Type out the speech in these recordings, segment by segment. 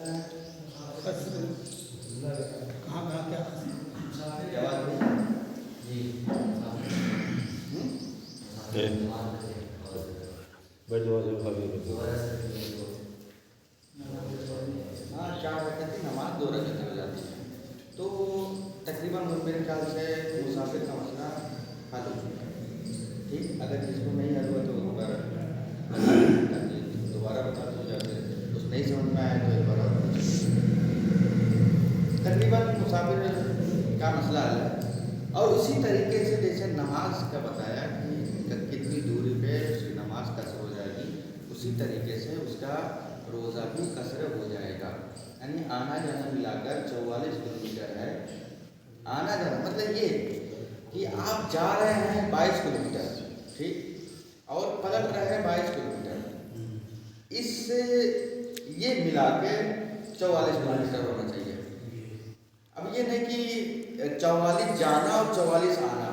کہاں کہاں کیا ہاں 4 رکعت کی نماز 2 رکعت ہو جاتی ہے، تو تقریباً میرے خیال سے مسافر کا مسئلہ حل ہو چکا ہے. ٹھیک، اگر جس کو نہیں حل ہوا تو دوبارہ بتا دو، یا پھر کچھ نہیں سمجھ میں آیا تو ایک بار اور تقریباً مسافر کا مسئلہ حل ہے. اور اسی طریقے سے جیسے نماز کا بتایا کہ کتنی دوری پہ اس کی نماز قصر ہو جائے گی، اسی طریقے سے اس کا روزہ بھی قصر ہو جائے گا. یعنی آنا جانا ملا کر 44 کلومیٹر ہے. آنا جانا مطلب یہ کہ آپ جا رہے ہیں 22 کلومیٹر، ٹھیک، اور پلٹ رہے ہیں 22 کلومیٹر، اس سے یہ ملا کے 44 کلومیٹر ہونا چاہیے. اب یہ نہیں کہ 44 جانا اور 44 آنا،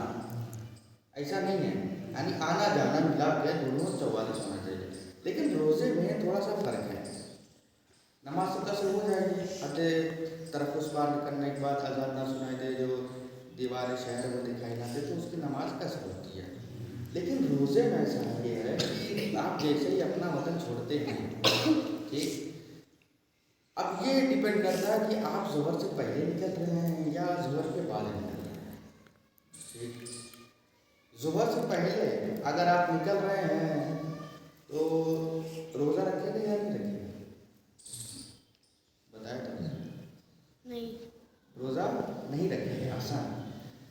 ایسا نہیں ہے. یعنی آنا جانا ملا کے دونوں 44 ہونا چاہیے. لیکن روزے میں تھوڑا سا فرق ہے. نماز تو قصر ہو جائے گی، آدھے طرف اس پار کرنے کے بعد اذان نہ سنائی دے، جو دیوار شہر وہ دکھائی نہ دے، تو اس کی نماز قصر ہوتی ہے. لیکن روزے میں ایسا یہ ہے کہ آپ جیسے ہی اپنا وطن چھوڑتے ہیں، ٹھیک، اب یہ ڈیپینڈ کرتا ہے کہ آپ ظہر سے پہلے نکل رہے ہیں یا ظہر کے بعد نکل رہے ہیں. ٹھیک، ظہر سے پہلے اگر آپ نکل رہے ہیں تو روزہ رکھیں گے یا نہیں رکھیں گے؟ بتائیں تو. نہیں، روزہ نہیں رکھیں گے، آسان.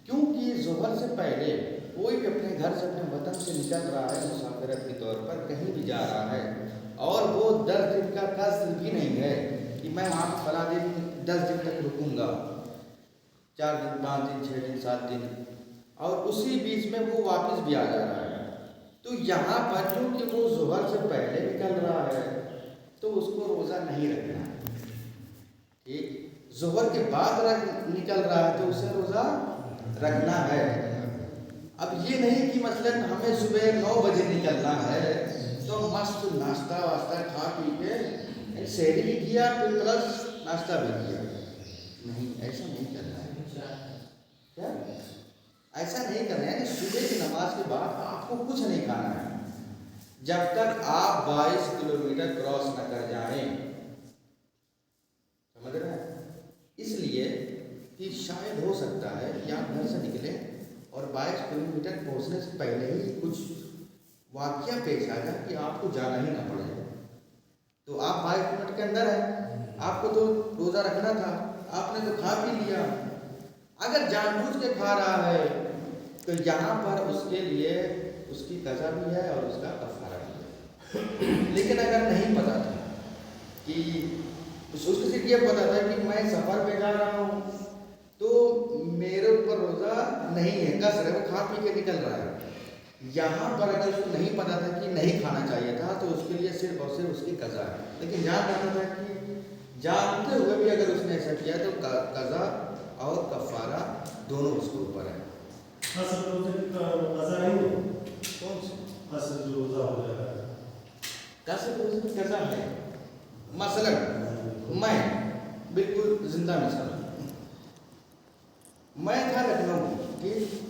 کیونکہ ظہر سے پہلے کوئی بھی اپنے گھر سے اپنے وطن سے نکل رہا ہے مسافرت کے طور پر، کہیں بھی جا رہا ہے، اور وہ 10 دن کا قصد بھی نہیں ہے کہ میں وہاں فلاں دن 10 دن تک رکوں گا، 4 دن 5 دن 6 دن 7 دن، اور اسی بیچ میں وہ واپس بھی آ جا رہا ہے، تو یہاں پر چونکہ وہ ظہر سے پہلے نکل رہا ہے تو اس کو روزہ نہیں رکھنا ہے. ٹھیک، ظہر کے بعد نکل رہا ہے تو اسے روزہ رکھنا ہے. اب یہ نہیں کہ مثلا ہمیں صبح 9 بجے نکلنا ہے تو مست ناشتہ واشتہ کھا پی کے سحری بھی کیا پھر پلس ناشتہ بھی کیا. نہیں، ایسا نہیں کرنا ہے. کیا ایسا نہیں کرنا ہے کہ صبح کی نماز کے بعد آپ کو کچھ نہیں کھانا ہے جب تک آپ 22 کلومیٹر کراس نہ کر جائیں. سمجھ رہے ہیں؟ اس لیے کہ شاید ہو سکتا ہے کہ آپ گھر سے نکلیں اور 22 کلومیٹر پہنچنے سے پہلے ہی کچھ واقعہ پیش آ جائے کہ آپ کو جانا ہی نہ پڑے. تو آپ 22 کلومیٹر کے اندر ہیں، آپ کو تو روزہ رکھنا تھا، آپ نے تو کھا پی لیا. اگر جان بوجھ کے کھا رہا ہے تو یہاں پر اس کے لیے اس کی قضا بھی ہے اور اس کا کفارہ بھی ہے. لیکن اگر نہیں پتا تھا کہ اس کو صرف یہ پتا تھا کہ میں سفر پہ جا رہا ہوں تو میرے اوپر روزہ نہیں ہے، قصر ہے، وہ کھا پی کے نکل رہا ہے، یہاں پر اگر اس کو نہیں پتا تھا کہ نہیں کھانا چاہیے تھا تو اس کے لیے صرف اور صرف اس کی قضا ہے. لیکن جان رہا تھا کہ جانتے ہوئے بھی اگر اس نے ایسا کیا تو قضا اور کفارہ دونوں اس کے اوپر ہے. قضا نہیں ہو، کون سی قصر جو روزہ ہو جائے گا، قصر روزے کی قضا ہے. مثلا میں بالکل زندہ مثال، میں تھا لکھنؤ،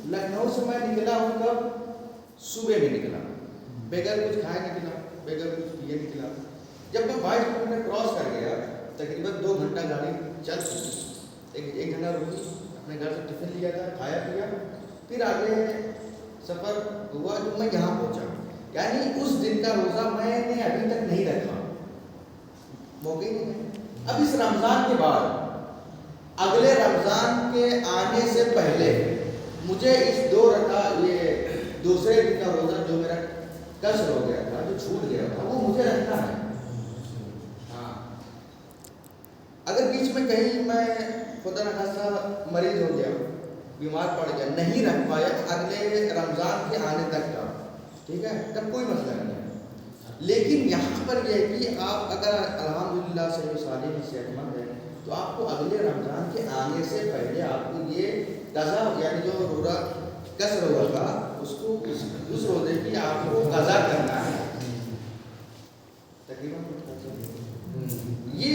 لکھنؤ سے میں نکلا ہوں کب؟ صبح میں نکلا، بغیر کچھ کھائے نکلا، بغیر کچھ پیے نکلا. جب میں 22 کلومیٹر کراس کر گیا تقریباً 2 گھنٹہ گاڑی چل چکی، 1 گھنٹہ رکی، اپنے گھر سے ٹفن لیا تھا، کھایا پیا، پھر آگے سفر ہوا جو میں یہاں پہنچا. یعنی اس دن کا روزہ میں نے ابھی تک نہیں رکھا، موقع نہیں ہے. اب اس رمضان کے بعد اگلے رمضان کے آنے سے پہلے مجھے اس 2 رکعت یہ دوسرے دن کا روزہ جو میرا قصر ہو گیا تھا، جو چھوٹ گیا تھا، وہ مجھے رکھنا ہے. ہاں، اگر بیچ میں کہیں میں خدا نخواستہ مریض ہو گیا، بیمار پڑ گیا، نہیں رکھ پایا اگلے رمضان کے آنے تک کا، ٹھیک ہے، تب کوئی مسئلہ نہیں ہے. لیکن یہاں پر یہ ہے کہ آپ اگر الحمدللہ صحیح و سالم صحت مند ہیں تو آپ کو اگلے رمضان کے آنے سے پہلے آپ کو یہ قضا یعنی جو روزہ قصر ہوا تھا اس کو اس روزے کی آپ کو قضا کرنا ہے. تقریباً یہ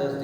10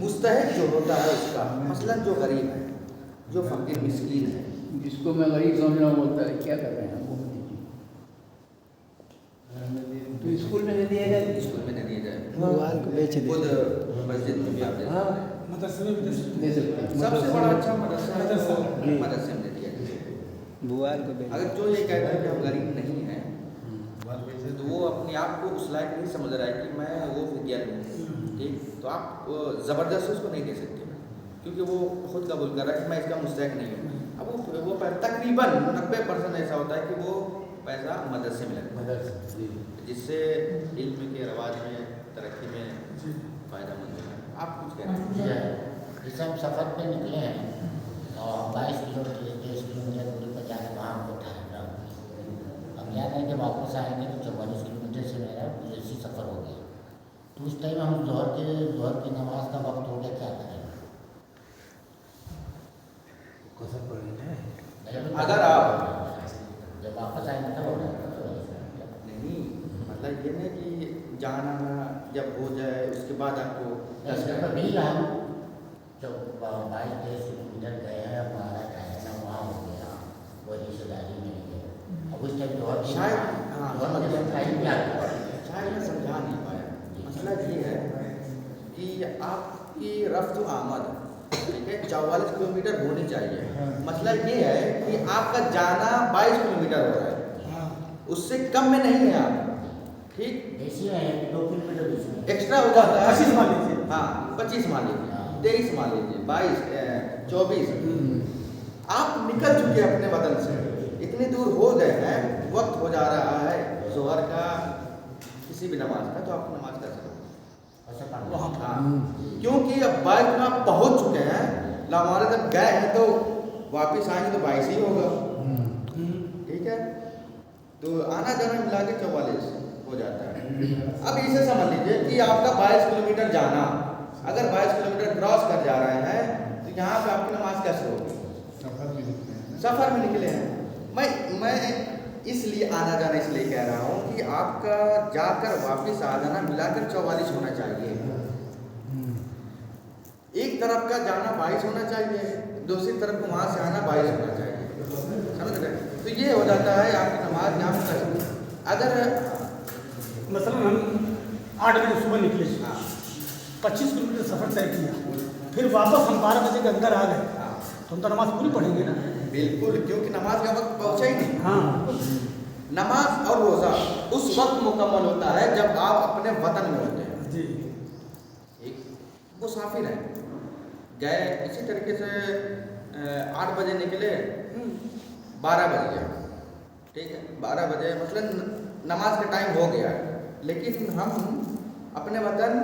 مستحق جو ہوتا ہے اس کا، مثلاً جو غریب ہے، جو فقیر مسکین ہے، جس کو میں غریب سمجھ رہا ہوں بولتا ہے کیا کر رہے ہیں وہ تو اسکول میں دے دیا جائے، اسکول میں نہیں دیا جائے، موبائل کو بیچ دے، خود مسجد میں بھی آپ دے ہاں مدرسے میں بھی دے سکتے ہیں، سب سے بڑا اچھا مدرسہ ہے مدرسہ، وہ مدرسے میں دے دیا جائے۔ موبائل کو بیچ، اگر جو یہ کہتا ہے کہ ہم غریب نہیں ہیں تو وہ اپنے آپ کو اس لائق نہیں سمجھ رہا ہے کہ میں وہ فقیر ہوں، ٹھیک، تو آپ زبردستی اس کو نہیں دے سکتے، کیونکہ وہ خود قبول کر رہا ہے کہ میں اس کا مستحق نہیں ہوں۔ اب وہ تقریباً 90% ایسا ہوتا ہے کہ وہ پیسہ مدرسے میں لگتا ہے، مدرسہ جس سے علم کے رواج میں، ترقی میں فائدہ مند ہے۔ آپ کچھ کہہ رہے ہیں؟ جیسے ہم سفر پہ نکلے ہیں اور 22 کلومیٹر دوری پر جانے وہاں ہم کو ٹھہرنا ہوگا، اب یاد ہے کہ واپس آئیں گے تو 44 کلومیٹر سے میرا اسی سفر ہو گیا، تو اس ٹائم ہم ظہر کی نماز کا وقت ہو گیا، کیا کریں؟ کسر پڑیں گے، اگر آپ جب واپس آئیں گے تب نہیں، مطلب یہ نہیں کہ جانا جب ہو جائے اس کے بعد آپ کو بھی ہم جب 22-23 کلومیٹر گئے ہیں، ہمارا ٹھہرنا وہاں ہو گیا، وہ رشتے داری میں نہیں ہے، اب اس ٹائم شاید میں سمجھا نہیں پایا۔ مسئلہ یہ ہے کہ آپ کی رفت و آمد ٹھیک ہے 44 کلومیٹر ہونی چاہیے، مسئلہ یہ ہے کہ آپ کا جانا 22 کلومیٹر ہو رہا ہے، اس سے کم میں نہیں ہے آپ، ٹھیک، دیسی ہے 2 کلومیٹر ایکسٹرا ہو جاتا ہے، 25 مان لیجیے، ہاں 25 مان لیجیے، 23 مان لیجیے، 22 24 آپ نکل چکے اپنے وطن سے، اتنی دور ہو گئے ہیں، وقت ہو جا رہا ہے ظہر کا، کسی بھی نماز کا، تو آپ نماز کر سکتے وہاں ہیں، کیونکہ اب 22 میں آپ پہنچ چکے ہیں، ہمارے جب گئے ہیں تو واپس آئیں گے تو 22 ہی ہوگا، ٹھیک ہے، تو آنا جانا ملا کے 44 ہو جاتا ہے۔ اب اسے سمجھ لیجیے کہ آپ کا 22 کلومیٹر جانا، اگر 22 کلومیٹر کراس کر جا رہے ہیں تو یہاں پہ آپ کی نماز کیسے ہوگی؟ سفر میں نکلے ہیں۔ میں اس لیے آنا جانا اس لیے کہہ رہا ہوں کہ آپ کا جا کر واپس آ جانا ملا کر 44 ہونا چاہیے، ایک طرف کا جانا 22 ہونا چاہیے، دوسری طرف کو وہاں سے آنا 22 ہونا چاہیے، سمجھ رہے ہیں؟ تو یہ ہو جاتا ہے آپ کی نماز یہاں پر۔ اگر مثلاً ہم 8 بجے صبح نکلے، 25 کلومیٹر سفر طے کیا، پھر واپس ہم 12 بجے کے اندر آ گئے، تو ہم تو نماز پوری پڑھیں گے نا؟ بالکل، کیونکہ نماز کا وقت پہنچا ہی نہیں۔ ہاں، نماز اور روزہ اس وقت مکمل ہوتا ہے جب آپ اپنے وطن میں ہوتے ہیں، جی، ایک مسافر ہیں، گئے اسی طریقے سے 8 بجے نکلے، 12 بج گیا، ٹھیک ہے، 12 بجے مثلاً نماز کا ٹائم ہو گیا، لیکن ہم اپنے وطن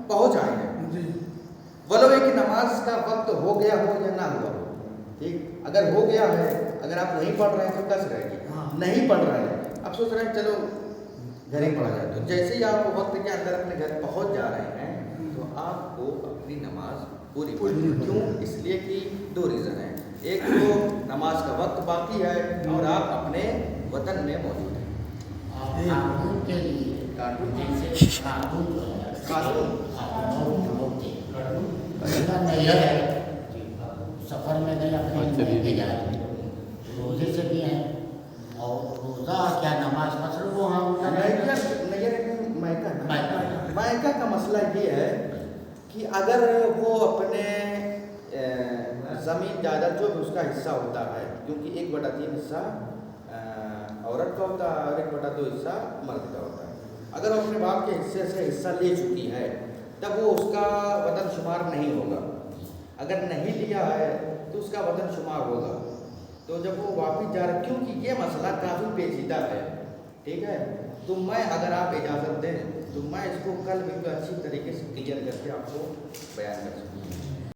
پہنچ آئے ہیں، جی، ولو کہ نماز کا وقت ہو گیا ہو یا نہ ہوا، ٹھیک، اگر ہو گیا ہے، اگر آپ نہیں پڑھ رہے ہیں تو کس رہے گی، نہیں پڑھ رہے ہیں، اب سوچ رہے ہیں چلو گھر ہی پڑھا جائے، تو جیسے ہی آپ وقت کے اندر اپنے گھر پہنچ جا رہے ہیں تو آپ کو اپنی نماز پوری پڑھنی ہے۔ کیوں؟ اس لیے کہ 2 ریزن ہیں، ایک تو نماز کا وقت باقی ہے اور آپ اپنے وطن میں موجود ہیں۔ قانون کے لیے جیسے قانون جو ہے، سفر میں گئے اپنے لے کے جا رہے ہیں، روزے سے بھی ہیں، اور روزہ کیا نماز مثلا وہ ہم مائکہ کا مسئلہ یہ ہے کہ اگر وہ اپنے زمین جائیداد جو بھی اس کا حصہ ہوتا ہے، کیونکہ 1/3 حصہ عورت کا ہوتا ہے اور 1/2 حصہ مرد کا ہوتا ہے، اگر وہ اپنے باپ کے حصے سے حصہ لے چکی ہے تب وہ اس کا وطن شمار نہیں ہوگا، اگر نہیں لیا ہے تو اس کا وطن شمار ہوگا، تو جب وہ واپس جا رہے، کیونکہ یہ مسئلہ کافی پیچیدہ ہے، ٹھیک ہے، تو میں اگر آپ اجازت دیں تو میں اس کو کل بالکل اچھی طریقے سے کلیئر کر کے آپ کو بیان کر سکوں۔